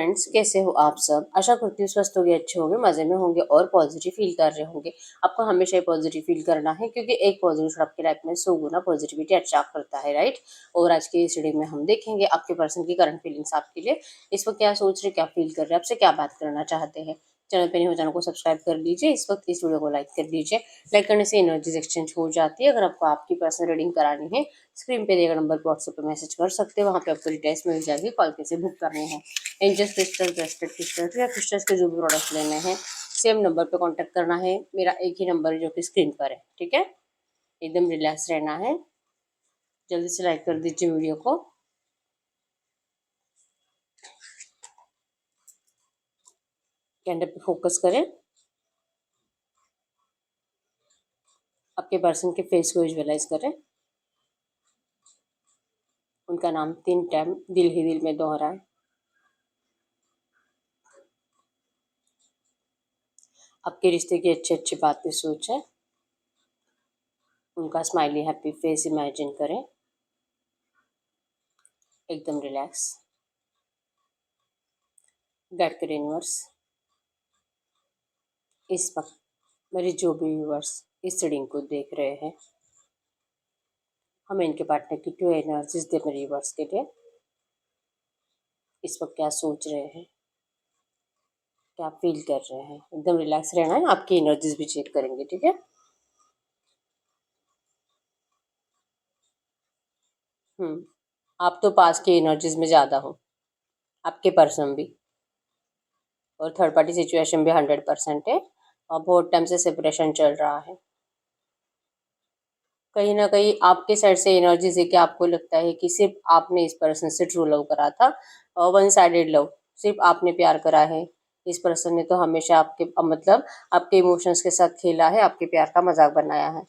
Friends, कैसे हो आप सब। आशा करती हूँ स्वस्थ होंगे, अच्छे होंगे, मजे में होंगे और पॉजिटिव फील कर रहे होंगे। आपको हमेशा ही पॉजिटिव फील करना है क्योंकि एक पॉजिटिव आपकी लाइफ में 100 गुना पॉजिटिविटी अट्रैक्ट करता है, राइट। और आज की इस वीडियो में हम देखेंगे आपके पर्सन की करंट फीलिंग्स आपके लिए, इस वक्त क्या सोच रहे, क्या फील कर रहे हैं, आपसे क्या बात करना चाहते हैं। चैनल पे नहीं हो, चैनल को सब्सक्राइब कर लीजिए। इस वक्त इस वीडियो को लाइक कर लीजिए। लाइक करने से एनर्जीज एक्सचेंज हो जाती है। अगर आपको आपकी पर्सनल रीडिंग करानी है, स्क्रीन पे दिए गए नंबर पर व्हाट्सएप पे मैसेज कर सकते हैं। वहाँ पे आपको डिटेल्स मिल जाएगी, कॉल कैसे बुक करने हैं। एंजल्स, क्रिस्टल, ब्रेस्टेड क्रिस्टल या क्रिस्टल्स के जो भी प्रोडक्ट्स लेने हैं, सेम नंबर पे कांटेक्ट करना है। मेरा एक ही नंबर है जो कि स्क्रीन पर है, ठीक है। एकदम रिलैक्स रहना है। जल्दी से लाइक कर दीजिए वीडियो को। कैंडल पे फोकस करें। आपके पर्सन के फेस को विजुअलाइज करें। उनका नाम 3 टाइम दिल ही दिल में दोहराए। आपके रिश्ते की अच्छी अच्छी बातें सोचें। उनका स्माइली हैप्पी फेस इमेजिन करें। एकदम रिलैक्स। गाइड करें यूनिवर्स, इस वक्त मेरे जो भी व्यूअर्स इस रीडिंग को देख रहे हैं, हमें इनके पार्टनर की 2 एनर्जीज दे मेरे व्यूअर्स के लिए। इस वक्त क्या सोच रहे हैं, क्या फील कर रहे हैं। एकदम रिलैक्स रहना है। आपकी एनर्जीज भी चेक करेंगे, ठीक है। आप तो पास की एनर्जीज में ज़्यादा हो, आपके पर्सन भी, और थर्ड पार्टी सिचुएशन भी 100% है। और बहुत टाइम से सेपरेशन चल रहा है। कहीं ना कहीं आपके साइड से एनर्जी से क्या आपको लगता है कि सिर्फ आपने इस पर्सन से ट्रू लव करा था, और वन साइडेड लव, सिर्फ आपने प्यार करा है। इस पर्सन ने तो हमेशा आपके मतलब आपके इमोशंस के साथ खेला है, आपके प्यार का मजाक बनाया है।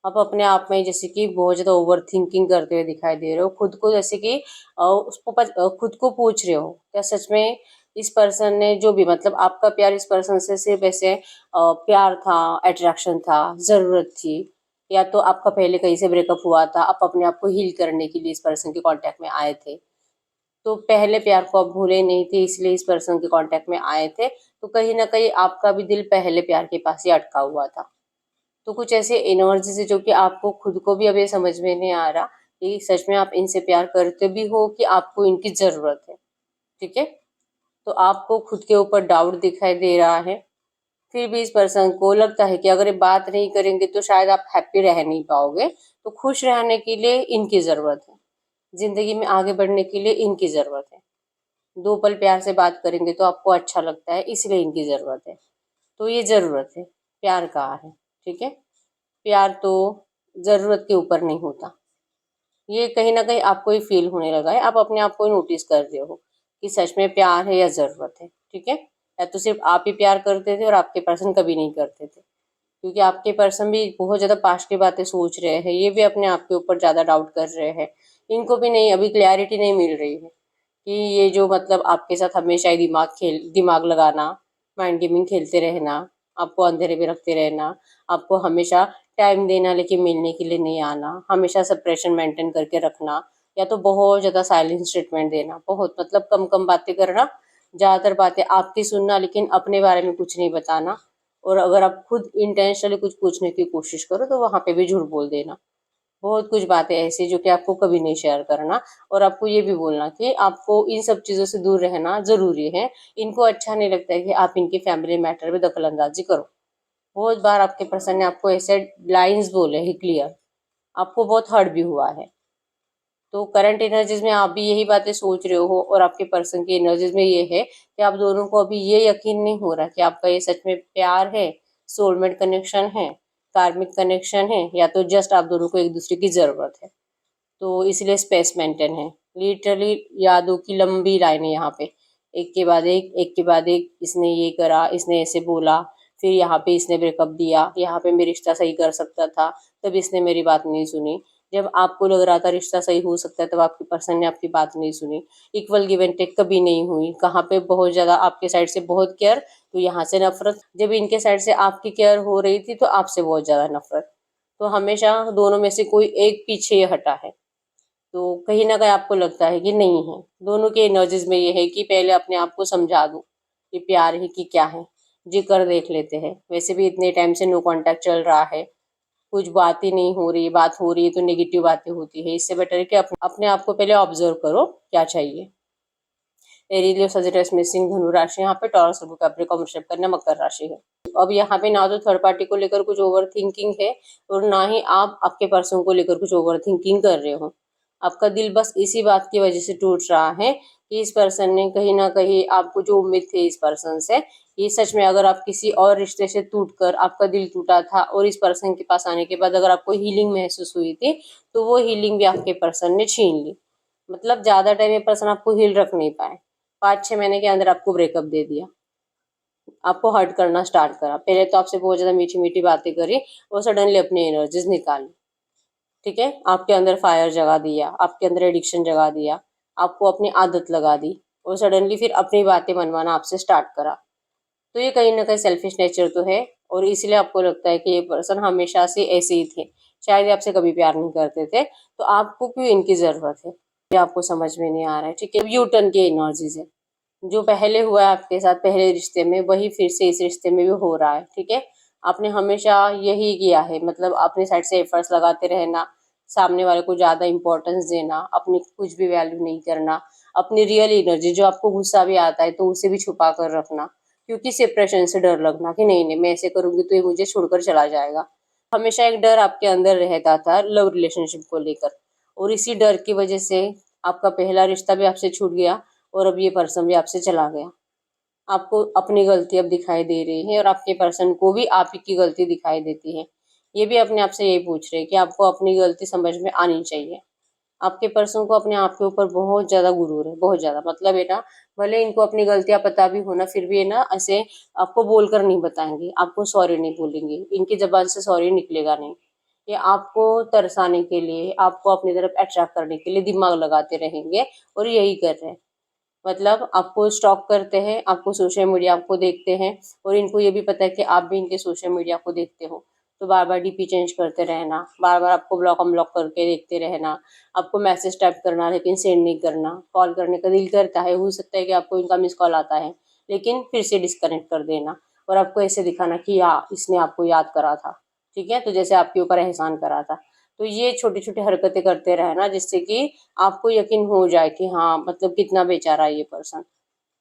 आप अपने आप में जैसे कि बहुत ज़्यादा ओवर थिंकिंग करते हुए दिखाई दे रहे हो, खुद को जैसे कि खुद को पूछ रहे हो, क्या सच में इस पर्सन ने जो भी मतलब आपका प्यार इस पर्सन से सिर्फ ऐसे प्यार था, अट्रैक्शन था, ज़रूरत थी, या तो आपका पहले कहीं से ब्रेकअप हुआ था, आप अपने आप को हील करने के लिए इस पर्सन के कांटेक्ट में आए थे। तो पहले प्यार को आप भूले नहीं थे, इसलिए इस पर्सन के कांटेक्ट में आए थे। तो कहीं ना कहीं आपका भी दिल पहले प्यार के पास ही अटका हुआ था। तो कुछ ऐसे एनर्जी से जो कि आपको खुद को भी अभी समझ में नहीं आ रहा कि सच में आप इनसे प्यार करते भी हो कि आपको इनकी जरूरत है, ठीक है। तो आपको खुद के ऊपर डाउट दिखाई दे रहा है। फिर भी इस पर्सन को लगता है कि अगर ये बात नहीं करेंगे तो शायद आप हैप्पी रह नहीं पाओगे। तो खुश रहने के लिए इनकी जरूरत है, जिंदगी में आगे बढ़ने के लिए इनकी जरूरत है। 2 पल प्यार से बात करेंगे तो आपको अच्छा लगता है, इसलिए इनकी जरूरत है। तो ये जरूरत है, प्यार कहाँ है, ठीक है। प्यार तो ज़रूरत के ऊपर नहीं होता। ये कहीं न कहीं आपको ही फ़ील होने लगा है, आप अपने आप को ही नोटिस कर रहे हो कि सच में प्यार है या ज़रूरत है, ठीक है? या तो सिर्फ़ आप ही प्यार करते थे और आपके पर्सन कभी नहीं करते थे। क्योंकि आपके पर्सन भी बहुत ज़्यादा पास्ट की बातें सोच रहे हैं, ये भी अपने आप के ऊपर ज़्यादा डाउट कर रहे हैं। इनको भी नहीं, अभी क्लैरिटी नहीं मिल रही है कि ये जो मतलब आपके साथ हमेशा ही दिमाग लगाना, माइंड गेमिंग खेलते रहना, आपको अंधेरे में रखते रहना, आपको हमेशा टाइम देना लेकिन मिलने के लिए नहीं आना, हमेशा सेपरेशन मेंटेन करके रखना, या तो बहुत ज़्यादा साइलेंस ट्रीटमेंट देना, बहुत मतलब कम-कम बातें करना, ज़्यादातर बातें आपकी सुनना लेकिन अपने बारे में कुछ नहीं बताना। और अगर आप खुद इंटेंशनली कुछ पूछने की कोशिश करो तो वहाँ पे भी झूठ बोल देना। बहुत कुछ बातें ऐसी जो कि आपको कभी नहीं शेयर करना। और आपको ये भी बोलना कि आपको इन सब चीज़ों से दूर रहना ज़रूरी है। इनको अच्छा नहीं लगता है कि आप इनके फैमिली मैटर में दखल अंदाजी करो। बहुत बार आपके पर्सन ने आपको ऐसे लाइन्स बोले हैं क्लियर, आपको बहुत हर्ट भी हुआ है। तो करंट एनर्जीज में आप भी यही बातें सोच रहे हो, और आपके पर्सन की एनर्जीज में ये है कि आप दोनों को अभी ये यकीन नहीं हो रहा कि आपका ये सच में प्यार है, सोलमेट कनेक्शन है, कार्मिक कनेक्शन है, या तो जस्ट आप दोनों को एक दूसरे की ज़रूरत है। तो इसलिए स्पेस मेंटेन है। लिटरली यादों की लंबी लाइन है यहाँ पे, एक के बाद एक के बाद एक, इसने ये करा, इसने ऐसे बोला, फिर यहाँ पे इसने ब्रेकअप दिया, यहाँ पे मैं रिश्ता सही कर सकता था, तब इसने मेरी बात नहीं सुनी। जब आपको लग रहा था रिश्ता सही हो सकता है, तब आपके पर्सन ने आपकी बात नहीं सुनी। इक्वल गिव एंड टेक कभी नहीं हुई। कहाँ पे बहुत ज़्यादा आपके साइड से बहुत केयर, तो यहाँ से नफरत। जब इनके साइड से आपकी केयर हो रही थी तो आपसे बहुत ज़्यादा नफरत। तो हमेशा दोनों में से कोई एक पीछे हटा है। तो कहीं ना कहीं आपको लगता है कि नहीं है। दोनों के एनर्जीज में ये है कि पहले अपने आप को समझा दूं कि प्यार है कि क्या है, जी कर देख लेते हैं। वैसे भी इतने टाइम से नो कांटेक्ट चल रहा है, कुछ बात ही नहीं हो रही, बात हो रही है तो नेगेटिव बातें होती है। इससे बेटर है कि अपने आप को पहले ऑब्जर्व करो क्या चाहिए। एरीलियो सजिटस मिसिंग धनु राशि, यहाँ पे टॉरस कैप्रिकॉर्न वृषभ कन्या मकर राशि है। अब यहाँ पे ना तो थर्ड पार्टी को लेकर कुछ ओवर थिंकिंग है और ना ही आप आपके पर्सन को लेकर कुछ ओवर थिंकिंग कर रहे हो। आपका दिल बस इसी बात की वजह से टूट रहा है कि इस पर्सन ने कहीं ना कहीं आपको जो उम्मीद थी इस पर्सन से, ये सच में अगर आप किसी और रिश्ते से टूट कर आपका दिल टूटा था और इस पर्सन के पास आने के बाद अगर आपको हीलिंग महसूस हुई थी, तो वो हीलिंग भी आपके पर्सन ने छीन ली। मतलब ज्यादा टाइम ये पर्सन आपको हील रख नहीं पाए, 5-6 महीने के अंदर आपको ब्रेकअप दे दिया, आपको हर्ट करना स्टार्ट करा। पहले तो आपसे बहुत ज्यादा मीठी मीठी बातें करी और सडनली अपनी एनर्जीज निकाली। ठीक है, आपके अंदर फायर जगा दिया, आपके अंदर एडिक्शन जगा दिया, आपको अपनी आदत लगा दी और सडनली फिर अपनी बातें मनवाना आपसे स्टार्ट करा। तो ये कहीं ना कहीं सेल्फिश नेचर तो है और इसलिए आपको लगता है कि ये पर्सन हमेशा से ऐसे ही थे, शायद ये आपसे कभी प्यार नहीं करते थे, तो आपको क्यों इनकी जरूरत है, ये आपको समझ में नहीं आ रहा है। ठीक है, यू टर्न की एनर्जीज है। जो पहले हुआ है आपके साथ पहले रिश्ते में, वही फिर से इस रिश्ते में भी हो रहा है। ठीक है, आपने हमेशा यही किया है, मतलब अपनी साइड से एफर्ट्स लगाते रहना, सामने वाले को ज्यादा इंपॉर्टेंस देना, अपनी कुछ भी वैल्यू नहीं करना, अपनी रियल एनर्जी जो आपको गुस्सा भी आता है तो उसे भी छुपा कर रखना, क्योंकि सेपरेशन से डर लगना कि नहीं नहीं मैं ऐसे करूंगी तो ये मुझे छोड़कर चला जाएगा। हमेशा एक डर आपके अंदर रहता था लव रिलेशनशिप को लेकर, और इसी डर की वजह से आपका पहला रिश्ता भी आपसे छूट गया और अब ये पर्सन भी आपसे चला गया। आपको अपनी गलती अब दिखाई दे रही है और आपके पर्सन को भी आप ही की गलती दिखाई देती है। ये भी अपने आप से यही पूछ रहे हैं कि आपको अपनी गलती समझ में आनी चाहिए। आपके पर्सन को अपने आप के ऊपर बहुत ज्यादा गुरूर है, बहुत ज्यादा। मतलब है ना, भले इनको अपनी गलतियां पता भी हो ना, फिर भी है ना ऐसे आपको बोलकर नहीं बताएंगे, आपको सॉरी नहीं बोलेंगे, इनकी जबान से सॉरी निकलेगा नहीं। ये आपको तरसाने के लिए, आपको अपनी तरफ अट्रैक्ट करने के लिए दिमाग लगाते रहेंगे और यही कर रहे हैं। मतलब आपको स्टॉक करते हैं, आपको सोशल मीडिया को देखते हैं और इनको ये भी पता है कि आप भी इनके सोशल मीडिया को देखते हो, तो बार बार डीपी चेंज करते रहना, बार बार आपको ब्लॉक अनब्लॉक करके देखते रहना, आपको मैसेज टाइप करना लेकिन सेंड नहीं करना, कॉल करने का दिल करता है, हो सकता है कि आपको इनका मिस कॉल आता है लेकिन फिर से डिस्कनेक्ट कर देना और आपको ऐसे दिखाना कि इसने आपको याद करा था। ठीक है, तो जैसे आपके ऊपर एहसान करा था। तो ये छोटी छोटी हरकतें करते रहना जिससे कि आपको यकीन हो जाए कि हाँ मतलब कितना बेचारा है ये पर्सन।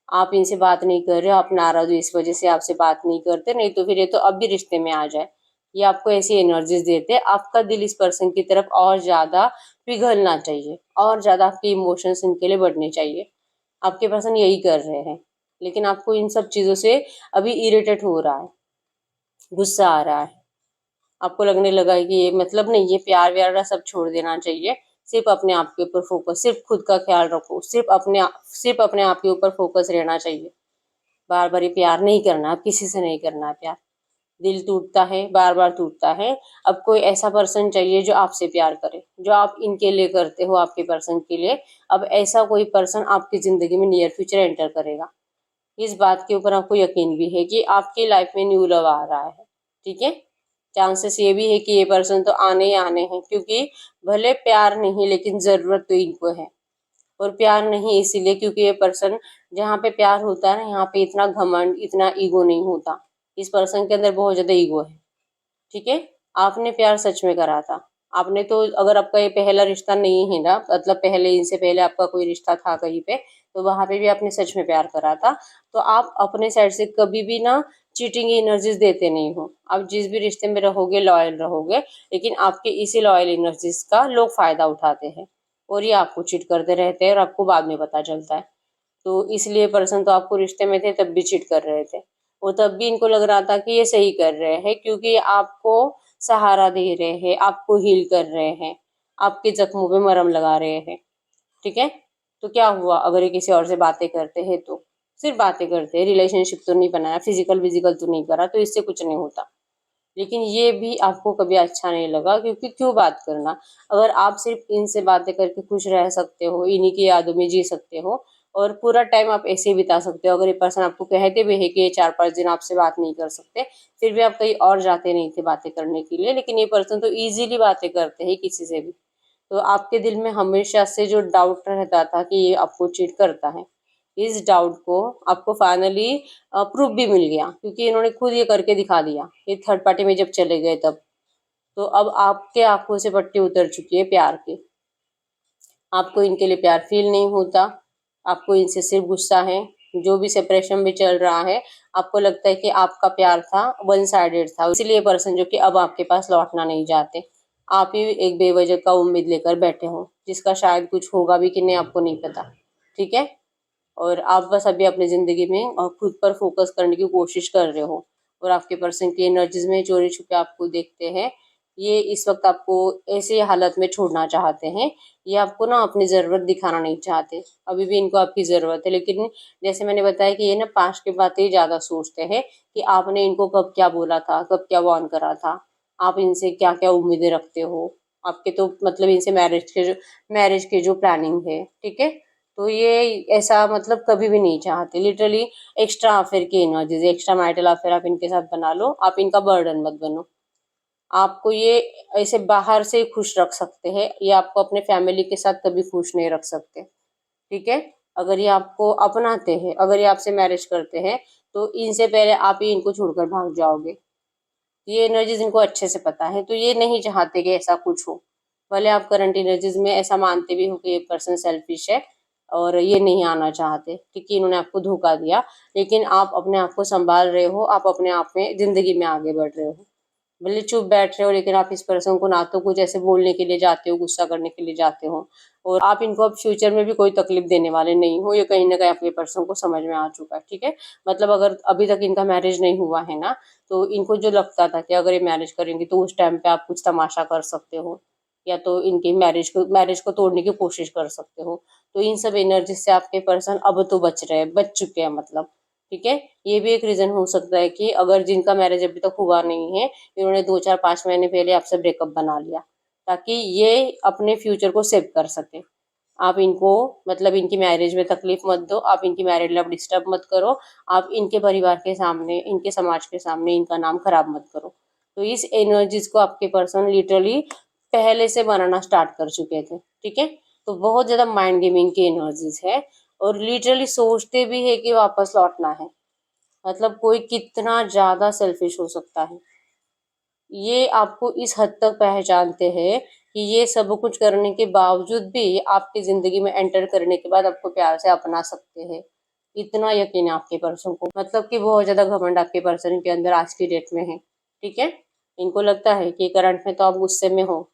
आप इनसे बात नहीं कर रहे हो, आप नाराज हो इस वजह से आपसे बात नहीं करते, नहीं तो फिर ये तो अब भी रिश्ते में आ जाए। ये आपको ऐसी एनर्जीज देते हैं, आपका दिल इस पर्सन की तरफ और ज्यादा पिघलना चाहिए और ज्यादा आपके इमोशंस इनके लिए बढ़ने चाहिए। आपके पर्सन यही कर रहे हैं, लेकिन आपको इन सब चीजों से अभी इरिटेट हो रहा है, गुस्सा आ रहा है। आपको लगने लगा है कि ये मतलब नहीं, ये प्यार व्यार सब छोड़ देना चाहिए, सिर्फ अपने आप के ऊपर फोकस, सिर्फ खुद का ख्याल रखो, सिर्फ अपने आप के ऊपर फोकस रहना चाहिए। बार बार ये प्यार नहीं करना, अब किसी से नहीं करना है प्यार। दिल टूटता है, बार बार टूटता है। अब कोई ऐसा पर्सन चाहिए जो आपसे प्यार करे, जो आप इनके लिए करते हो आपके पर्सन के लिए। अब ऐसा कोई पर्सन आपकी जिंदगी में नियर फ्यूचर एंटर करेगा, इस बात के ऊपर आपको यकीन भी है कि आपकी लाइफ में न्यू लव आ रहा है। ठीक है, चांसेस ये भी है कि ये पर्सन तो आने ही आने हैं, क्योंकि भले प्यार नहीं लेकिन जरूरत तो इनको है। और प्यार नहीं इसीलिए क्योंकि ये पर्सन, जहाँ पे प्यार होता है ना यहाँ पे इतना घमंड इतना ईगो नहीं होता। इस पर्सन के अंदर बहुत ज्यादा ईगो है। ठीक है, आपने प्यार सच में करा था। आपने तो, अगर आपका ये पहला रिश्ता नहीं है ना, मतलब पहले इनसे पहले आपका कोई रिश्ता था कहीं पे, तो वहां पे भी आपने सच में प्यार करा था। तो आप अपने साइड से कभी भी ना चीटिंग एनर्जीज देते नहीं हो। आप जिस भी रिश्ते में रहोगे लॉयल रहोगे, लेकिन आपके इसी लॉयल एनर्जीज का लोग फायदा उठाते हैं और ये आपको चीट करते रहते हैं और आपको बाद में पता चलता है। तो इसलिए पर्सन तो आपको रिश्ते में थे तब भी चीट कर रहे थे, और तब भी इनको लग रहा था कि ये सही कर रहे हैं क्योंकि आपको सहारा दे रहे हैं, आपको हील कर रहे हैं, आपके जख्मों पे मरहम लगा रहे हैं। ठीक है, तो क्या हुआ अगर ये किसी और से बातें करते हैं, तो सिर्फ बातें करते हैं, रिलेशनशिप तो नहीं बनाया, फिजिकल विजिकल तो नहीं करा, तो इससे कुछ नहीं होता। लेकिन ये भी आपको कभी अच्छा नहीं लगा, क्योंकि क्यों बात करना, अगर आप सिर्फ इनसे बातें करके खुश रह सकते हो, इन्हीं की यादों में जी सकते हो और पूरा टाइम आप ऐसे ही बिता सकते हो। अगर ये पर्सन आपको कहते भी है कि ये 4-5 दिन आपसे बात नहीं कर सकते, फिर भी आप कहीं और जाते नहीं थे बातें करने के लिए, लेकिन ये पर्सन तो इजीली बातें करते हैं किसी से भी। तो आपके दिल में हमेशा से जो डाउट रहता था कि ये आपको चीट करता है, इस डाउट को आपको फाइनली प्रूफ भी मिल गया, क्योंकि इन्होंने खुद ये करके दिखा दिया। ये थर्ड पार्टी में जब चले गए तब, तो अब आपके आंखों से पट्टी उतर चुकी है प्यार की। आपको इनके लिए प्यार फील नहीं होता, आपको इनसे सिर्फ गुस्सा है। जो भी सेपरेशन भी चल रहा है, आपको लगता है कि आपका प्यार था वन साइडेड था, इसलिए पर्सन जो कि अब आपके पास लौटना नहीं चाहते। आप ही एक बेवजह का उम्मीद लेकर बैठे हो, जिसका शायद कुछ होगा भी कि नहीं आपको नहीं पता। ठीक है, और आप बस अभी अपनी ज़िंदगी में खुद पर फोकस करने की कोशिश कर रहे हो, और आपके पर्सन की एनर्जीज में चोरी छुपे आपको देखते हैं। ये इस वक्त आपको ऐसी हालत में छोड़ना चाहते हैं। ये आपको ना अपनी ज़रूरत दिखाना नहीं चाहते, अभी भी इनको आपकी ज़रूरत है। लेकिन जैसे मैंने बताया कि ये ना पास्ट की बातें ही ज़्यादा सोचते हैं कि आपने इनको कब क्या बोला था, कब क्या वार्न करा था, आप इनसे क्या क्या उम्मीदें रखते हो। आपके तो मतलब इनसे मैरिज के जो प्लानिंग है, ठीक है। तो ये ऐसा मतलब कभी भी नहीं चाहते, लिटरली एक्स्ट्रा अफेयर की एनर्जीज, एक्स्ट्रा मैरिटल अफेयर आप इनके साथ बना लो, आप इनका बर्डन मत बनो। आपको ये ऐसे बाहर से खुश रख सकते हैं, ये आपको अपने फैमिली के साथ कभी खुश नहीं रख सकते। ठीक है, अगर ये आपको अपनाते हैं, अगर ये आपसे मैरिज करते हैं, तो इनसे पहले आप ही इनको छोड़कर भाग जाओगे। ये एनर्जीज इनको अच्छे से पता है, तो ये नहीं चाहते कि ऐसा कुछ हो। भले आप करंट एनर्जीज में ऐसा मानते भी हो कि ये पर्सन सेल्फिश है और ये नहीं आना चाहते क्योंकि इन्होंने आपको धोखा दिया, लेकिन आप अपने आप को संभाल रहे हो, आप अपने आप में जिंदगी में आगे बढ़ रहे हो। भले चुप बैठ रहे हो, लेकिन आप इस पर्सन को ना तो कुछ ऐसे बोलने के लिए जाते हो, गुस्सा करने के लिए जाते हो, और आप इनको अब फ्यूचर में भी कोई तकलीफ देने वाले नहीं हो। ये कहीं ना कहीं आपके पर्सन को समझ में आ चुका है। ठीक है, मतलब अगर अभी तक इनका मैरिज नहीं हुआ है ना, तो इनको जो लगता था कि अगर ये मैरिज करेंगे तो उस टाइम पे आप कुछ तमाशा कर सकते हो, या तो इनकी मैरिज को तोड़ने की कोशिश कर सकते हो। तो इन सब एनर्जी से आपके पर्सन अब तो बच रहे हैं, बच चुके हैं मतलब। ठीक है, ये भी एक रीजन हो सकता है कि अगर जिनका मैरिज अभी तक हुआ नहीं है, इन्होंने 2 4 5 महीने पहले आपसे ब्रेकअप बना लिया, ताकि ये अपने फ्यूचर को सेव कर सके। आप इनको मतलब इनकी मैरिज में तकलीफ मत दो, आप इनकी मैरिड लाइफ डिस्टर्ब मत करो, आप इनके परिवार के सामने, इनके समाज के सामने इनका नाम खराब मत करो। तो इस एनर्जीज को आपके पर्सन लिटरली पहले से बनाना स्टार्ट कर चुके थे। ठीक है, तो बहुत ज्यादा माइंड गेमिंग की एनर्जीज है, और लिटरली सोचते भी है कि वापस लौटना है। मतलब कोई कितना ज्यादा सेल्फिश हो सकता है। ये आपको इस हद तक पहचानते हैं कि ये सब कुछ करने के बावजूद भी आपकी ज़िंदगी में एंटर करने के बाद आपको प्यार से अपना सकते हैं। इतना यकीन है आपके पर्सन को, मतलब कि बहुत ज़्यादा घमंड आपके पर्सन के अंदर आज की डेट में है। ठीक है? इनको लगता है कि करंट में तो आप गुस्से में हो।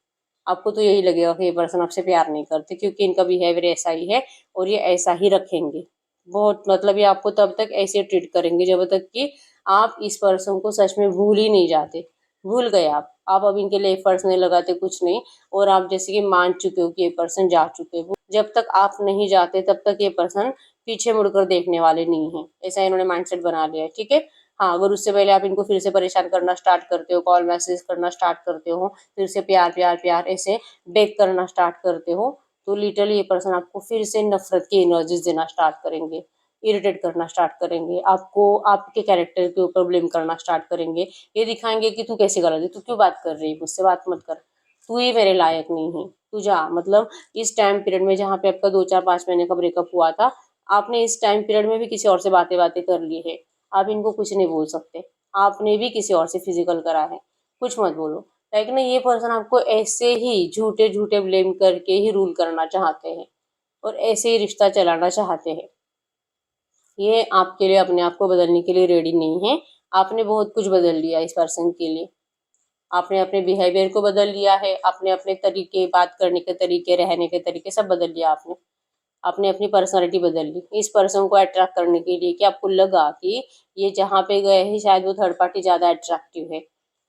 आपको तो यही लगेगा कि ये पर्सन आपसे प्यार नहीं करते, क्योंकि इनका बिहेवियर ऐसा ही है और ये ऐसा ही रखेंगे। बहुत मतलब ये आपको तब तक ऐसे ट्रीट करेंगे जब तक कि आप इस पर्सन को सच में भूल ही नहीं जाते। भूल गए आप अब इनके लिए एफर्ट्स नहीं लगाते, कुछ नहीं, और आप जैसे कि मान चुके हो कि ये पर्सन जा चुके हो। जब तक आप नहीं जाते तब तक ये पर्सन पीछे मुड़कर देखने वाले नहीं है, ऐसा इन्होंने माइंडसेट बना लिया है। ठीक है, हाँ, अगर उससे पहले आप इनको फिर से परेशान करना स्टार्ट करते हो, कॉल मैसेज करना स्टार्ट करते हो, फिर से प्यार प्यार प्यार ऐसे बेक करना स्टार्ट करते हो, तो लिटरली ये पर्सन आपको फिर से नफरत की एनर्जीज देना स्टार्ट करेंगे, इरिटेट करना स्टार्ट करेंगे, आपको आपके कैरेक्टर के ऊपर ब्लेम करना स्टार्ट करेंगे। ये दिखाएंगे कि तू कैसी गलत है, तू क्यों बात कर रही है, मुझसे बात मत कर, तू ही मेरे लायक नहीं है, तू जा। मतलब इस टाइम पीरियड में जहाँ पे आपका 2 4 5 महीने का ब्रेकअप हुआ था, आपने इस टाइम पीरियड में भी किसी और से बातें बातें कर ली है। आप इनको कुछ नहीं बोल सकते, आपने भी किसी और से फिजिकल करा है, कुछ मत बोलो। लेकिन ये पर्सन आपको ऐसे ही झूठे झूठे ब्लेम करके ही रूल करना चाहते हैं, और ऐसे ही रिश्ता चलाना चाहते हैं। ये आपके लिए अपने आप को बदलने के लिए रेडी नहीं है। आपने बहुत कुछ बदल लिया इस पर्सन के लिए। आपने अपने बिहेवियर को बदल लिया है, आपने अपने तरीके, बात करने के तरीके, रहने के तरीके सब बदल लिया आपने। आपने अपनी पर्सनालिटी बदल ली इस पर्सन को अट्रैक्ट करने के लिए, कि आपको लगा कि ये जहाँ पे गए हैं शायद वो थर्ड पार्टी ज़्यादा अट्रैक्टिव है।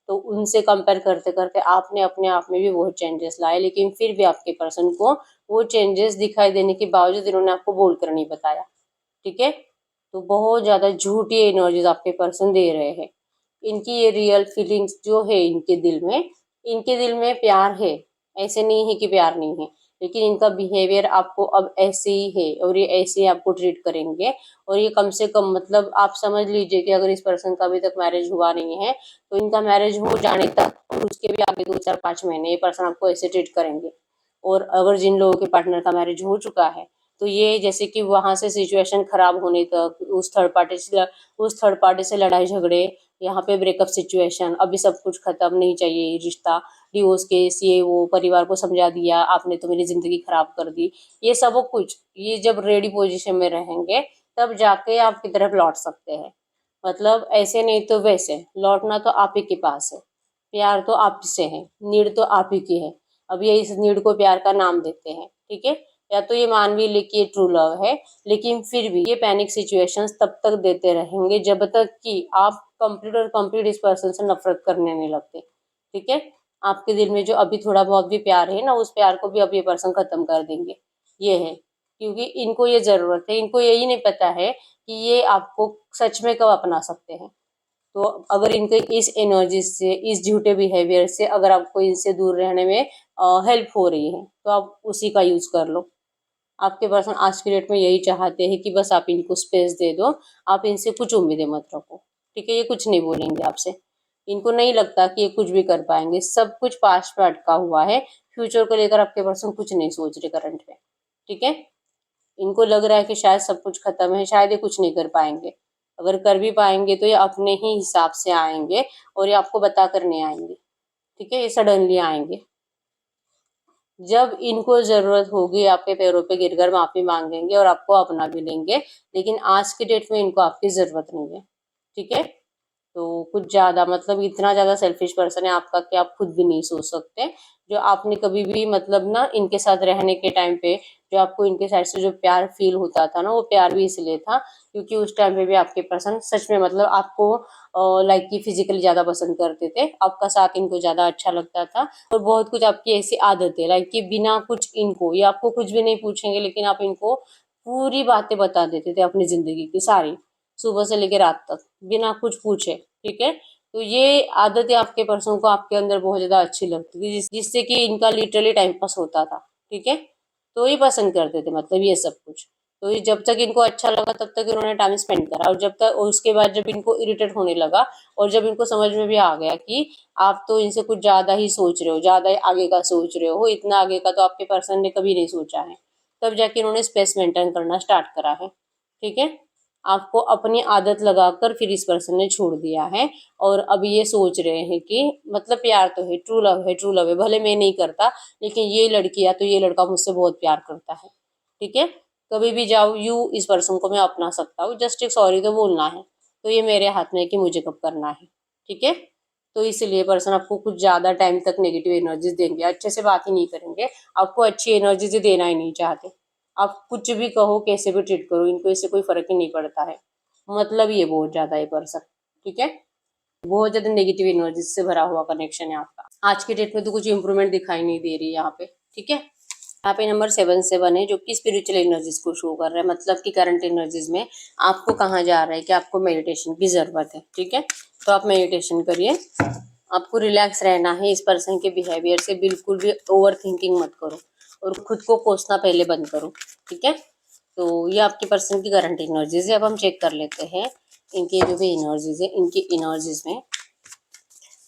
तो उनसे कंपेयर करते करते आपने अपने आप में भी बहुत चेंजेस लाए, लेकिन फिर भी आपके पर्सन को वो चेंजेस दिखाई देने के बावजूद इन्होंने आपको बोलकर नहीं बताया। ठीक है, तो बहुत ज़्यादा झूठी एनर्जीज आपके पर्सन दे रहे हैं। इनकी ये रियल फीलिंग्स जो है इनके दिल में प्यार है, ऐसे नहीं है कि प्यार नहीं है, लेकिन इनका बिहेवियर आपको अब ऐसे ही है, और ये ऐसे ही आपको ट्रीट करेंगे। और ये कम से कम मतलब आप समझ लीजिए कि अगर इस पर्सन का अभी तक मैरिज हुआ नहीं है, तो इनका मैरिज हो जाने तक और उसके भी आगे 2 4 5 महीने ये पर्सन आपको ऐसे ट्रीट करेंगे। और अगर जिन लोगों के पार्टनर का मैरिज हो चुका है तो ये जैसे कि वहां से सिचुएशन खराब होने तक उस थर्ड पार्टी से लड़ाई झगड़े, यहाँ पे ब्रेकअप सिचुएशन, अभी सब कुछ खत्म, नहीं चाहिए ये रिश्ता, डिवोर्स केस, ये वो, परिवार को समझा दिया आपने तो मेरी जिंदगी खराब कर दी, ये सब कुछ, ये जब रेडी पोजीशन में रहेंगे तब जाके आपकी तरफ लौट सकते हैं। मतलब ऐसे नहीं तो वैसे लौटना तो आप ही के पास है, प्यार तो आप से है, नीड तो आप ही की है। अब ये इस नीड को प्यार का नाम देते हैं, ठीक है। या तो ये मान भी ले कि ये ट्रू लव है, लेकिन फिर भी ये पैनिक सिचुएशंस तब तक देते रहेंगे जब तक कि आप कंप्लीट और कंप्लीट इस पर्सन से नफरत करने नहीं लगते, ठीक है। आपके दिल में जो अभी थोड़ा बहुत भी प्यार है ना, उस प्यार को भी अब ये पर्सन खत्म कर देंगे, ये है। क्योंकि इनको ये जरूरत है, इनको यही नहीं पता है कि ये आपको सच में कब अपना सकते हैं। तो अगर इनके इस एनर्जी से, इस झूठे बिहेवियर से अगर आपको इनसे दूर रहने में हेल्प हो रही है तो आप उसी का यूज कर लो। आपके पर्सन आज की डेट में यही चाहते हैं कि बस आप इनको स्पेस दे दो, आप इनसे कुछ उम्मीदें मत रखो, ठीक है। ये कुछ नहीं बोलेंगे आपसे, इनको नहीं लगता कि ये कुछ भी कर पाएंगे, सब कुछ पास्ट में अटका हुआ है, फ्यूचर को लेकर आपके पर्सन कुछ नहीं सोच रहे करंट में, ठीक है। इनको लग रहा है कि शायद सब कुछ खत्म है, शायद ये कुछ नहीं कर पाएंगे, अगर कर भी पाएंगे तो ये अपने ही हिसाब से आएंगे और ये आपको बता कर नहीं आएंगे, ठीक है। ये सडनली आएंगे, जब इनको जरूरत होगी आपके पैरों पे गिरकर माफी मांगेंगे और आपको अपना भी लेंगे, लेकिन आज की डेट में इनको आपकी जरूरत नहीं है, ठीक है। तो कुछ ज्यादा मतलब इतना ज्यादा सेल्फिश पर्सन है आपका कि आप खुद भी नहीं सोच सकते। जो आपने कभी भी मतलब ना इनके साथ रहने के टाइम पे जो आपको इनके साइड से जो प्यार फील होता था ना, वो प्यार भी इसलिए था क्योंकि उस टाइम पे भी आपके पर्सन सच में मतलब आपको लाइक कि फिजिकली ज्यादा पसंद करते थे, आपका साथ इनको ज्यादा अच्छा लगता था। और बहुत कुछ आपकी ऐसी आदत है लाइक कि बिना कुछ इनको, ये आपको कुछ भी नहीं पूछेंगे लेकिन आप इनको पूरी बातें बता देते थे अपनी जिंदगी की सारी, सुबह से लेकर रात तक बिना कुछ पूछे, ठीक है। तो ये आदतें आपके पर्सन को आपके अंदर बहुत ज्यादा अच्छी लगती थी, जिससे कि इनका लिटरली टाइम पास होता था, ठीक है। तो ये पसंद करते थे मतलब ये सब कुछ। तो ये जब तक इनको अच्छा लगा तब तक इन्होंने टाइम स्पेंड करा, और जब तक, और उसके बाद जब इनको इरिटेट होने लगा और जब इनको समझ में भी आ गया कि आप तो इनसे कुछ ज्यादा ही सोच रहे हो, ज्यादा ही आगे का सोच रहे हो, इतना आगे का तो आपके पर्सन ने कभी नहीं सोचा है, तब जाके इन्होंने स्पेस मेंटेन करना स्टार्ट करा है, ठीक है। आपको अपनी आदत लगाकर फिर इस पर्सन ने छोड़ दिया है, और अभी ये सोच रहे हैं कि मतलब प्यार तो है, ट्रू लव है, ट्रू लव है, भले मैं नहीं करता लेकिन ये लड़की या तो ये लड़का मुझसे बहुत प्यार करता है, ठीक है। कभी भी जाओ यू इस पर्सन को मैं अपना सकता हूँ, जस्ट एक सॉरी तो बोलना है, तो ये मेरे हाथ में है कि मुझे कब करना है, ठीक है। तो इसलिए पर्सन आपको कुछ ज्यादा टाइम तक नेगेटिव एनर्जीज देंगे, अच्छे से बात ही नहीं करेंगे, आपको अच्छी एनर्जीज देना ही नहीं चाहते। आप कुछ भी कहो, कैसे भी ट्रीट करो, इनको इससे कोई फर्क ही नहीं पड़ता है, मतलब ये बहुत ज्यादा है पर्सन, ठीक है। बहुत ज्यादा नेगेटिव एनर्जी से भरा हुआ कनेक्शन है आपका। आज के डेट में तो कुछ इंप्रूवमेंट दिखाई नहीं दे रही यहाँ पे, ठीक है। यहाँ पे नंबर 7 है जो कि स्पिरिचुअल एनर्जीज को शो कर रहा है, मतलब कि करंट एनर्जीज में आपको कहाँ जा रहा है कि आपको मेडिटेशन की जरूरत है, ठीक है। तो आप मेडिटेशन करिए, आपको रिलैक्स रहना है, इस पर्सन के बिहेवियर से बिल्कुल भी ओवर थिंकिंग मत करो और खुद को कोसना पहले बंद करो, ठीक है। तो ये आपके पर्सन की करंट एनर्जीज है। अब हम चेक कर लेते हैं इनकी जो भी एनर्जीज है, इनकी एनर्जीज में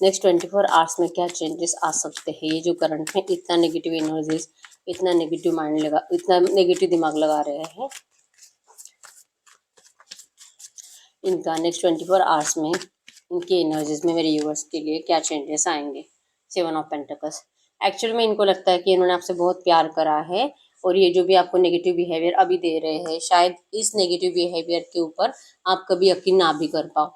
नेक्स्ट 24 आवर्स में क्या चेंजेस आ सकते हैं। ये जो करंट में इतना नेगेटिव एनर्जीज, इतना नेगेटिव माइंड लगा, इतना नेगेटिव दिमाग लगा रहे हैं, इनका नेक्स्ट 24 आवर्स में इनकी एनर्जीज में मेरे यूवर्स के लिए क्या चेंजेस आएंगे। 7 ऑफ पेंटिकल्स, एक्चुअल में इनको लगता है कि इन्होंने आपसे बहुत प्यार करा है, और ये जो भी आपको नेगेटिव बिहेवियर अभी दे रहे हैं, शायद इस नेगेटिव बिहेवियर के ऊपर आप कभी यकीन ना भी कर पाओ।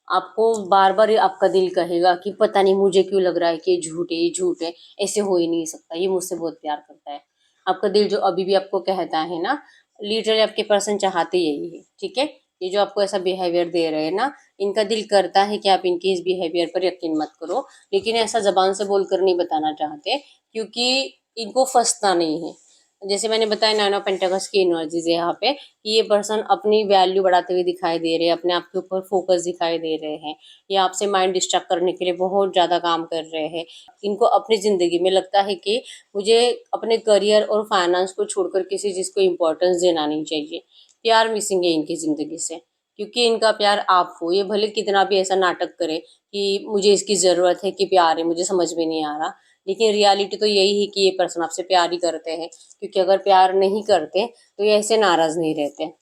आपको बार बार आपका दिल कहेगा कि पता नहीं मुझे क्यों लग रहा है कि ये झूठ है, ये झूठ है, ऐसे हो ही नहीं सकता, ये मुझसे बहुत प्यार करता है। आपका दिल जो अभी भी आपको कहता है ना, लिटरली आपके पर्सन चाहते यही है, ठीक है। ये जो आपको ऐसा बिहेवियर दे रहे हैं ना, इनका दिल करता है कि आप इनके इस बिहेवियर पर यकीन मत करो, लेकिन ऐसा जबान से बोलकर नहीं बताना चाहते क्योंकि इनको फंसना नहीं है। जैसे मैंने बताया 9 ऑफ पेंटिकल्स की एनर्जीज है यहाँ पे कि ये पर्सन अपनी वैल्यू बढ़ाते हुए दिखाई दे रहे हैं, अपने आप के ऊपर फोकस दिखाई दे रहे हैं, ये आपसे माइंड डिस्ट्रैक्ट करने के लिए बहुत ज्यादा काम कर रहे हैं। इनको अपनी जिंदगी में लगता है कि मुझे अपने करियर और फाइनेंस को छोड़कर किसी चीज को इम्पोर्टेंस देना नहीं चाहिए। प्यार मिसिंग है इनकी जिंदगी से, क्योंकि इनका प्यार आप हो, ये भले कितना भी ऐसा नाटक करे कि मुझे इसकी जरूरत है कि प्यार है, मुझे समझ में नहीं आ रहा, लेकिन रियलिटी तो यही है कि ये पर्सन आपसे प्यार ही करते हैं, क्योंकि अगर प्यार नहीं करते तो ये ऐसे नाराज नहीं रहते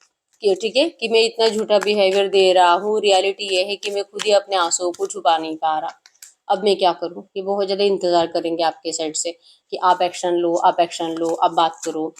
कि ठीक है कि मैं इतना झूठा बिहेवियर दे रहा हूँ। रियलिटी ये है कि मैं खुद ही अपने आंसुओं को छुपा नहीं पा रहा, अब मैं क्या करूँ। ये बहुत ज़्यादा इंतज़ार करेंगे आपके साइड से कि आप एक्शन लो, आप एक्शन लो, आप बात करो।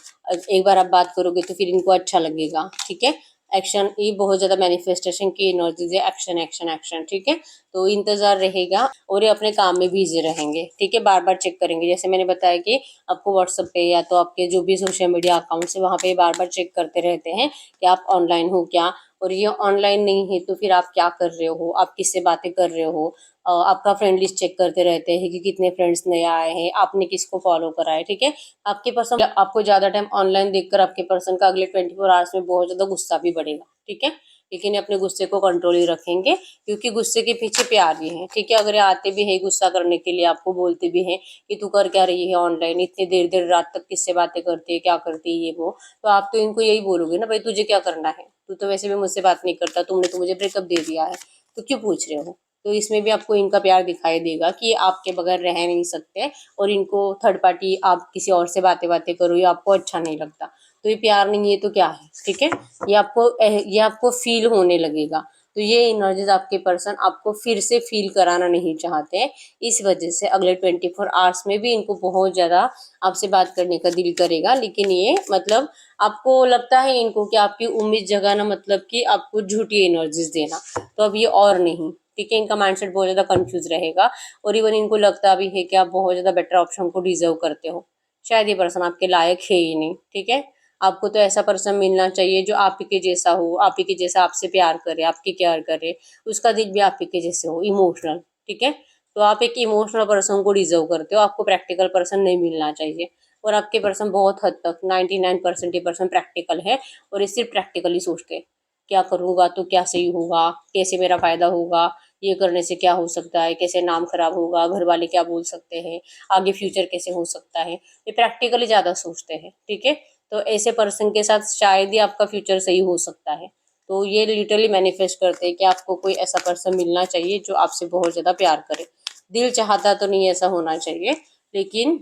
एक बार आप बात करोगे तो फिर इनको अच्छा लगेगा, ठीक है। एक्शन, ये बहुत ज़्यादा मैनिफेस्टेशन की एनर्जीज है, एक्शन एक्शन एक्शन, ठीक है। तो इंतज़ार रहेगा और ये अपने काम में बिजी रहेंगे, ठीक है। बार बार चेक करेंगे, जैसे मैंने बताया कि आपको व्हाट्सएप पे या तो आपके जो भी सोशल मीडिया अकाउंट्स है वहाँ पे बार बार चेक करते रहते हैं कि आप ऑनलाइन हो क्या। और ये ऑनलाइन नहीं है तो फिर आप क्या कर रहे हो, आप किससे बातें कर रहे हो। आपका फ्रेंड लिस्ट चेक करते रहते हैं कि कितने फ्रेंड्स नए आए हैं, आपने किसको फॉलो करा है, ठीक है। आपके पर्सन आपको ज़्यादा टाइम ऑनलाइन देखकर आपके पर्सन का अगले 24 आवर्स में बहुत ज़्यादा गुस्सा भी बढ़ेगा, ठीक है। लेकिन ये अपने गुस्से को कंट्रोल ही रखेंगे, क्योंकि गुस्से के पीछे प्यार ही है, ठीक है। अगर ये आते भी है गुस्सा करने के लिए, आपको बोलते भी हैं कि तू कर क्या रही है ऑनलाइन, इतनी देर देर रात तक किससे बातें करती है, क्या करती है ये वो, तो आप तो इनको यही बोलोगे ना, भाई तुझे क्या करना है, तू तो वैसे भी मुझसे बात नहीं करता, तुमने तो मुझे ब्रेकअप दे दिया है, तो क्यों पूछ रहे हो। तो इसमें भी आपको इनका प्यार दिखाई देगा कि ये आपके बगैर रह नहीं सकते, और इनको थर्ड पार्टी आप किसी और से बातें बातें करो ये आपको अच्छा नहीं लगता। तो ये प्यार नहीं है तो क्या है, ठीक है। ये आपको फील होने लगेगा। तो ये एनर्जीज आपके पर्सन आपको फिर से फील कराना नहीं चाहते, इस वजह से अगले 24 आवर्स में भी इनको बहुत ज़्यादा आपसे बात करने का दिल करेगा। लेकिन ये मतलब आपको लगता है इनको कि आपकी उम्मीद जगाना मतलब कि आपको झूठी एनर्जीज देना, तो अब ये और नहीं, ठीक है। इनका माइंडसेट बहुत ज़्यादा कंफ्यूज रहेगा, और इवन इनको लगता भी है कि आप बहुत ज़्यादा बेटर ऑप्शन को डिजर्व करते हो। शायद ये पर्सन आपके लायक है ही नहीं, ठीक है। आपको तो ऐसा पर्सन मिलना चाहिए जो आप ही के जैसा हो, आप ही के जैसा आपसे प्यार करे, आपकी केयर करे, उसका दिल भी आप ही के जैसे हो, इमोशनल, ठीक है। तो आप एक इमोशनल पर्सन को डिजर्व करते हो, आपको प्रैक्टिकल पर्सन नहीं मिलना चाहिए। और आपके पर्सन बहुत हद तक 99% ये पर्सन प्रैक्टिकल है, और ये सिर्फ प्रैक्टिकली सोचते हैं, क्या करूँगा तो क्या सही होगा, कैसे मेरा फायदा होगा, ये करने से क्या हो सकता है, कैसे नाम खराब होगा, घर वाले क्या बोल सकते हैं, आगे फ्यूचर कैसे हो सकता है। ये प्रैक्टिकली ज़्यादा सोचते हैं, ठीक है। तो ऐसे पर्सन के साथ शायद ही आपका फ्यूचर सही हो सकता है। तो ये लिटरली मैनिफेस्ट करते हैं कि आपको कोई ऐसा पर्सन मिलना चाहिए जो आपसे बहुत ज़्यादा प्यार करे। दिल चाहता तो नहीं ऐसा होना चाहिए, लेकिन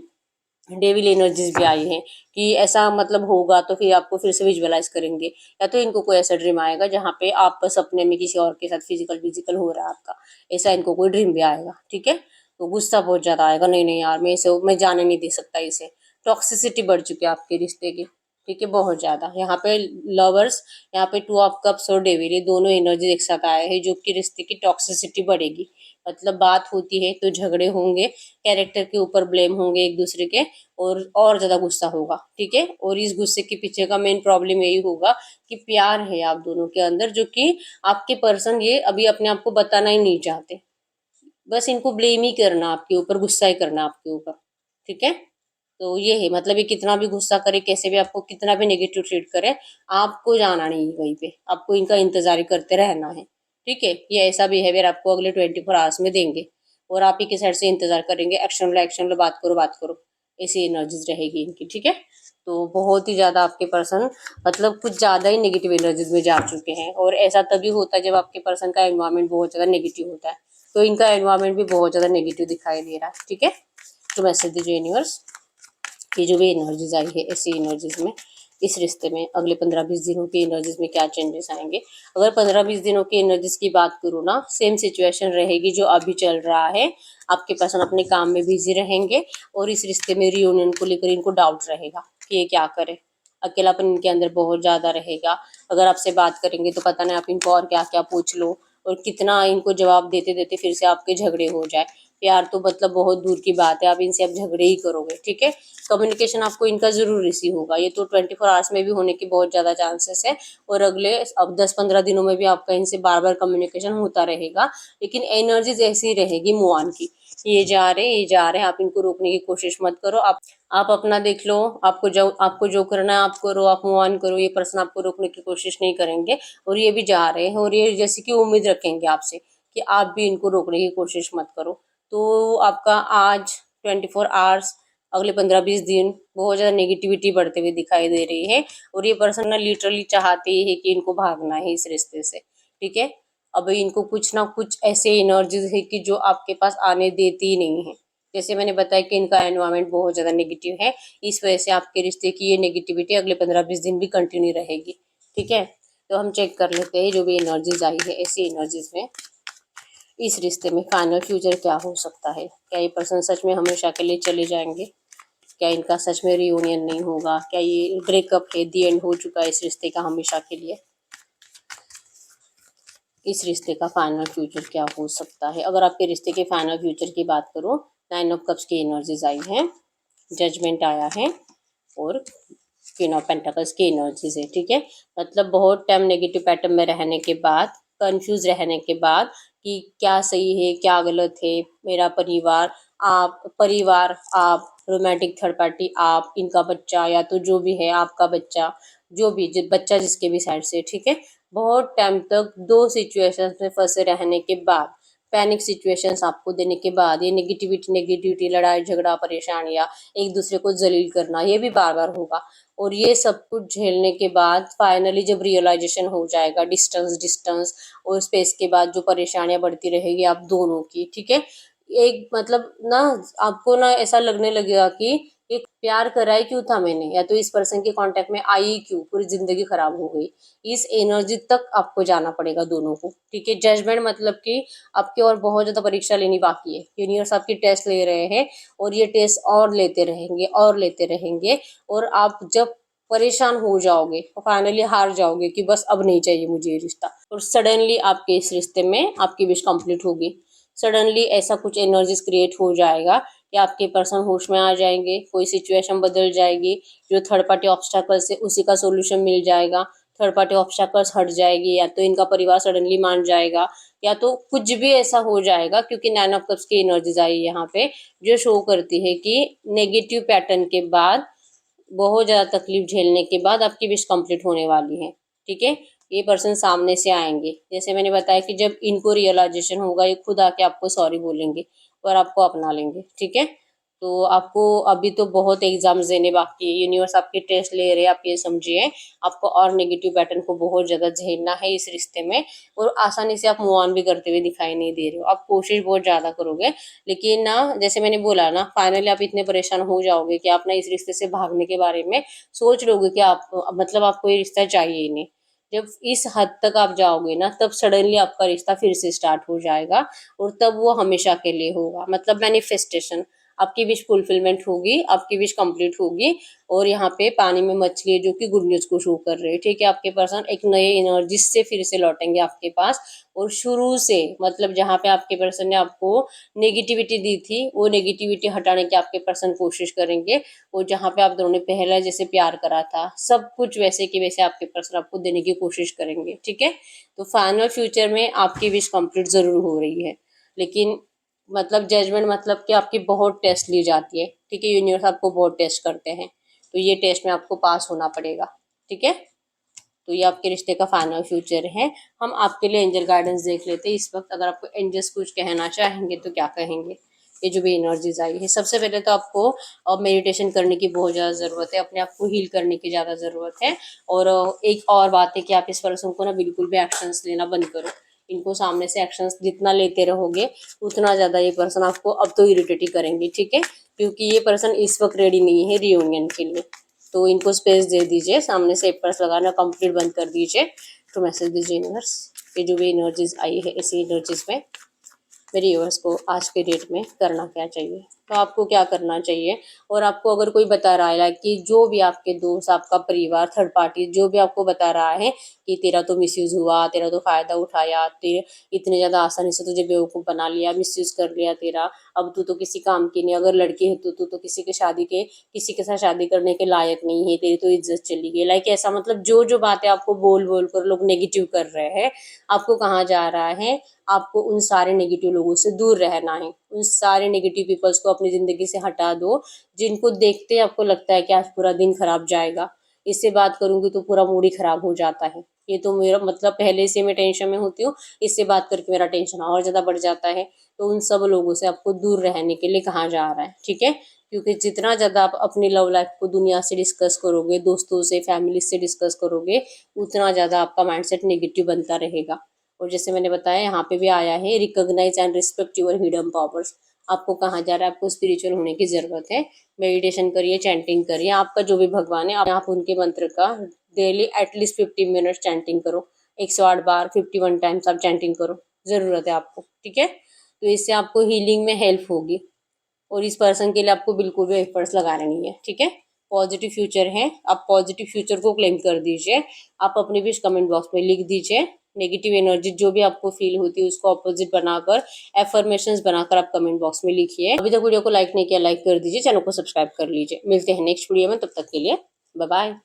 डेविल एनर्जीज भी आई हैं कि ऐसा मतलब होगा तो फिर आपको फिर से विजुअलाइज करेंगे, या तो इनको कोई ऐसा ड्रीम आएगा जहाँ पे आप सपने में किसी और के साथ फिजिकल फिजिकल हो रहा है आपका, ऐसा इनको कोई ड्रीम भी आएगा, ठीक है। तो गुस्सा बहुत ज़्यादा आएगा, नहीं नहीं यार मैं इसे मैं जाने नहीं दे सकता इसे। टॉक्सिसिटी बढ़ चुकी है आपके रिश्ते की, ठीक है, बहुत ज़्यादा। यहाँ पे लवर्स, यहाँ पे 2 ऑफ कप्स और डेविल, ये दोनों एनर्जी एक साथ आए हैं जो कि रिश्ते की टॉक्सिसिटी बढ़ेगी। मतलब बात होती है तो झगड़े होंगे, कैरेक्टर के ऊपर ब्लेम होंगे एक दूसरे के, और ज़्यादा गुस्सा होगा, ठीक है। और इस गुस्से के पीछे का मेन प्रॉब्लम यही होगा कि प्यार है आप दोनों के अंदर, जो कि आपके पर्सन ये अभी अपने आप को बताना ही नहीं चाहते। बस इनको ब्लेम ही करना आपके ऊपर, गुस्सा ही करना आपके ऊपर, ठीक है। तो ये है मतलब, ये कितना भी गुस्सा करे, कैसे भी आपको कितना भी नेगेटिव ट्रीट करे, आपको जाना नहीं है कहीं पे, आपको इनका इंतजार ही करते रहना है, ठीक है। ये ऐसा बिहेवियर आपको अगले 24 आवर्स में देंगे, और आप ही के साइड से इंतजार करेंगे, एक्शन लो बात करो बात करो, ऐसी एनर्जीज रहेगी इनकी, ठीक है। तो बहुत ही ज़्यादा आपके पर्सन मतलब कुछ ज़्यादा ही नेगेटिव एनर्जीज में जा चुके हैं, और ऐसा तभी होता है जब आपके पर्सन का एनवायरमेंट बहुत ज़्यादा नेगेटिव होता है। तो इनका एनवायरमेंट भी बहुत ज़्यादा नेगेटिव दिखाई दे रहा है, ठीक है। तो मैसेज दीजिए यूनिवर्स, ये जो भी एनर्जीज आई है ऐसी एनर्जीज में इस रिश्ते में अगले 15-20 दिनों की एनर्जीज में क्या चेंजेस आएंगे। अगर 15-20 दिनों की एनर्जीज की बात करूँ ना, सेम सिचुएशन रहेगी जो अभी चल रहा है। आपके पर्सन अपने काम में बिजी रहेंगे, और इस रिश्ते में रियूनियन को लेकर इनको डाउट रहेगा कि ये क्या करे। अकेलापन इनके अंदर बहुत ज़्यादा रहेगा। अगर आपसे बात करेंगे तो पता नहीं आप इनको और क्या क्या पूछ लो, और कितना इनको जवाब देते देते फिर से आपके झगड़े हो जाए। प्यार तो मतलब बहुत दूर की बात है, आप इनसे अब झगड़े ही करोगे, ठीक है। कम्युनिकेशन आपको इनका जरूर रिसीव होगा, ये तो 24 आवर्स में भी होने के बहुत ज़्यादा चांसेस है, और अगले अब 10-15 दिनों में भी आपका इनसे बार बार कम्युनिकेशन होता रहेगा। लेकिन एनर्जीज ऐसी रहेगी मूव ऑन की, ये जा रहे ये जा रहे, आप इनको रोकने की कोशिश मत करो। आप अपना देख लो, आपको जो करना है आप करो, आप मूव ऑन करो, ये पर्सन आपको रोकने की कोशिश नहीं करेंगे। और ये भी जा रहे हैं, और ये जैसे कि उम्मीद रखेंगे आपसे कि आप भी इनको रोकने की कोशिश मत करो। तो आपका आज 24 आवर्स, अगले 15-20 दिन बहुत ज़्यादा नेगेटिविटी बढ़ते हुए दिखाई दे रही है, और ये पर्सन ना लिटरली चाहते ही है कि इनको भागना है इस रिश्ते से, ठीक है। अब इनको कुछ ना कुछ ऐसे एनर्जीज है कि जो आपके पास आने देती ही नहीं है। जैसे मैंने बताया कि इनका एनवायरनमेंट बहुत ज़्यादा नेगेटिव है, इस वजह से आपके रिश्ते की ये नेगेटिविटी अगले 15-20 दिन भी कंटिन्यू रहेगी। ठीक है, तो हम चेक कर लेते हैं जो भी एनर्जीज आई है ऐसी एनर्जीज में इस रिश्ते में फाइनल फ्यूचर क्या हो सकता है। क्या ये पर्सन सच में हमेशा के लिए चले जाएंगे? क्या इनका सच में रियूनियन नहीं होगा? क्या ये ब्रेकअप है, दी एंड हो चुका है इस रिश्ते का हमेशा के लिए? इस रिश्ते का फाइनल फ्यूचर क्या हो सकता है? अगर आपके रिश्ते के फाइनल फ्यूचर की बात करूँ, 9 ऑफ कप्स की एनर्जीज आई हैं, जजमेंट आया है और क्वीन ऑफ पेंटाकल्स की एनर्जीज है। ठीक है, मतलब बहुत टाइम नेगेटिव पैटर्न में रहने के बाद, कंफ्यूज रहने के बाद कि क्या सही है क्या गलत है, मेरा परिवार आप रोमांटिक थर्ड पार्टी आप, इनका बच्चा या तो जो भी है आपका बच्चा, जो भी बच्चा जिसके भी साइड से। ठीक है, बहुत टाइम तक दो सिचुएशंस में फंसे रहने के बाद, पैनिक सिचुएशंस आपको देने के बाद, ये नेगेटिविटी लड़ाई झगड़ा परेशानियां, एक दूसरे को जलील करना, ये भी बार बार होगा। और ये सब कुछ झेलने के बाद फाइनली जब रियलाइजेशन हो जाएगा, डिस्टेंस और स्पेस के बाद जो परेशानियां बढ़ती रहेगी आप दोनों की। ठीक है, एक मतलब ना आपको ना ऐसा लगने लगेगा कि एक प्यार करा ही क्यों था मैंने, या तो इस पर्सन के कांटेक्ट में आई क्यों, पूरी जिंदगी खराब हो गई। इस एनर्जी तक आपको जाना पड़ेगा दोनों को। ठीक है, जजमेंट मतलब कि आपकी और बहुत ज्यादा परीक्षा लेनी बाकी है, यूनिवर्स आपकी टेस्ट ले रहे हैं और ये टेस्ट और लेते रहेंगे और लेते रहेंगे। और आप जब परेशान हो जाओगे और फाइनली हार जाओगे कि बस अब नहीं चाहिए मुझे ये रिश्ता, और सडनली आपके इस रिश्ते में आपकी विश कंप्लीट होगी। सडनली ऐसा कुछ एनर्जीज क्रिएट हो जाएगा कि आपके पर्सन होश में आ जाएंगे, कोई सिचुएशन बदल जाएगी, जो थर्ड पार्टी ऑब्स्टेकल्स है उसी का सोल्यूशन मिल जाएगा, थर्ड पार्टी ऑब्स्टेकल्स हट जाएगी, या तो इनका परिवार सडनली मान जाएगा, या तो कुछ भी ऐसा हो जाएगा। क्योंकि 9 ऑफ कप्स की एनर्जीज आई यहाँ पे, जो शो करती है कि नेगेटिव पैटर्न के बाद, बहुत ज़्यादा तकलीफ झेलने के बाद आपकी विश कंप्लीट होने वाली है। ठीक है, ये पर्सन सामने से आएंगे, जैसे मैंने बताया कि जब इनको रियलाइजेशन होगा ये खुद आके आपको सॉरी बोलेंगे और आपको अपना लेंगे। ठीक है, तो आपको अभी तो बहुत एग्जाम्स देने बाकी है, यूनिवर्स आपके टेस्ट ले रहे हैं, आप ये समझिए। आपको और नेगेटिव पैटर्न को बहुत ज़्यादा झेलना है इस रिश्ते में, और आसानी से आप मूव ऑन भी करते हुए दिखाई नहीं दे रहे हो। आप कोशिश बहुत ज़्यादा करोगे, लेकिन ना जैसे मैंने बोला ना, फाइनली आप इतने परेशान हो जाओगे कि आप ना इस रिश्ते से भागने के बारे में सोच लोगे कि आप मतलब आपको ये रिश्ता चाहिए ही नहीं। जब इस हद तक आप जाओगे ना, तब सडनली आपका रिश्ता फिर से स्टार्ट हो जाएगा, और तब वो हमेशा के लिए होगा। मतलब मैनिफेस्टेशन, आपकी विश फुलफिलमेंट होगी, आपकी विश कंप्लीट होगी। और यहाँ पे पानी में मछली है जो कि गुड न्यूज को शो कर रहे हैं। ठीक है, आपके पर्सन एक नए एनर्जी से फिर से लौटेंगे आपके पास, और शुरू से मतलब जहाँ पे आपके पर्सन ने आपको नेगेटिविटी दी थी, वो नेगेटिविटी हटाने की आपके पर्सन कोशिश करेंगे। और जहाँ पे आप दोनों ने पहला जैसे प्यार करा था, सब कुछ वैसे के वैसे आपके पर्सन आपको देने की कोशिश करेंगे। ठीक है, तो फाइनल फ्यूचर में आपकी विश कंप्लीट जरूर हो रही है, लेकिन मतलब जजमेंट मतलब कि आपकी बहुत टेस्ट ली जाती है। ठीक है, यूनिवर्स आपको बहुत टेस्ट करते हैं, तो ये टेस्ट में आपको पास होना पड़ेगा। ठीक है, तो ये आपके रिश्ते का फाइनल फ्यूचर है। हम आपके लिए एंजल गाइडेंस देख लेते हैं इस वक्त। अगर आपको एंजल्स कुछ कहना चाहेंगे तो क्या कहेंगे? ये जो भी एनर्जीज आई है, सबसे पहले तो आपको अब मेडिटेशन करने की बहुत ज़्यादा ज़रूरत है, अपने आप को हील करने की ज़्यादा ज़रूरत है। और एक और बात है कि आप इस पर्सन को ना बिल्कुल भी एक्शंस लेना बंद करो। इनको सामने से एक्शंस जितना लेते रहोगे उतना ज़्यादा ये पर्सन आपको अब तो इरिटेट ही करेंगे। ठीक है, क्योंकि ये पर्सन इस वक्त रेडी नहीं है रियूनियन के लिए, तो इनको स्पेस दे दीजिए, सामने से एक पर्स लगाना कंप्लीट बंद कर दीजिए। तो मैसेज दीजिए यूनिवर्स, ये जो भी एनर्जीज आई है इसी एनर्जीज में मेरे व्यूअर्स को आज के डेट में करना क्या चाहिए, तो आपको क्या करना चाहिए। और आपको अगर कोई बता रहा है कि जो भी आपके दोस्त, आपका परिवार, थर्ड पार्टी जो भी आपको बता रहा है कि तेरा तो मिसयूज हुआ, तेरा तो फायदा उठाया, तेरे इतने ज़्यादा आसानी से तुझे बेवकूफ़ बना लिया, मिसयूज कर लिया तेरा, अब तू तो किसी काम की नहीं, अगर लड़की है तो तू तो किसी के साथ शादी करने के लायक नहीं है, तेरी तो इज्जत चली गई, लाइक ऐसा मतलब जो जो बातें आपको बोल बोल कर लोग नेगेटिव कर रहे हैं, आपको कहाँ जा रहा है, आपको उन सारे नेगेटिव लोगों से दूर रहना है। उन सारे नेगेटिव पीपल्स को अपनी ज़िंदगी से हटा दो, जिनको देखते ही आपको लगता है कि आज पूरा दिन खराब जाएगा, इससे बात करूंगी तो पूरा मूड ही खराब हो जाता है, ये तो मेरा मतलब पहले से मैं टेंशन में होती हूँ, इससे बात करके मेरा टेंशन और ज़्यादा बढ़ जाता है। तो उन सब लोगों से आपको दूर रहने के लिए कहा जा रहा है। ठीक है, क्योंकि जितना ज़्यादा आप अपनी लव लाइफ को दुनिया से डिस्कस करोगे, दोस्तों से, फैमिली से डिस्कस करोगे, उतना ज़्यादा आपका माइंडसेट नेगेटिव बनता रहेगा। और जैसे मैंने बताया यहाँ पे भी आया है, recognise and respect your hidden powers. आपको कहाँ जा रहा है, आपको स्पिरिचुअल होने की जरूरत है। मेडिटेशन करिए, चैंटिंग करिए, आपका जो भी भगवान है आप उनके मंत्र का डेली एटलीस्ट 50 मिनट चैंटिंग करो। 108 बार 51 टाइम्स आप चैंटिंग करो, जरूरत है आपको, ठीक है। तो इससे आपको हीलिंग में हेल्प होगी। और इस पर्सन के लिए आपको बिल्कुल भी एफर्ट्स लगाने नहीं है, ठीक है। पॉजिटिव फ्यूचर है, आप पॉजिटिव फ्यूचर को क्लेम कर दीजिए। आप अपनी विश कमेंट बॉक्स में लिख दीजिए। नेगेटिव एनर्जी जो भी आपको फील होती है उसको ऑपोजिट बनाकर एफर्मेशंस बनाकर आप कमेंट बॉक्स में लिखिए। अभी तक वीडियो को लाइक नहीं किया, लाइक कर दीजिए, चैनल को सब्सक्राइब कर लीजिए। मिलते हैं नेक्स्ट वीडियो में, तब तक के लिए बाय बाय।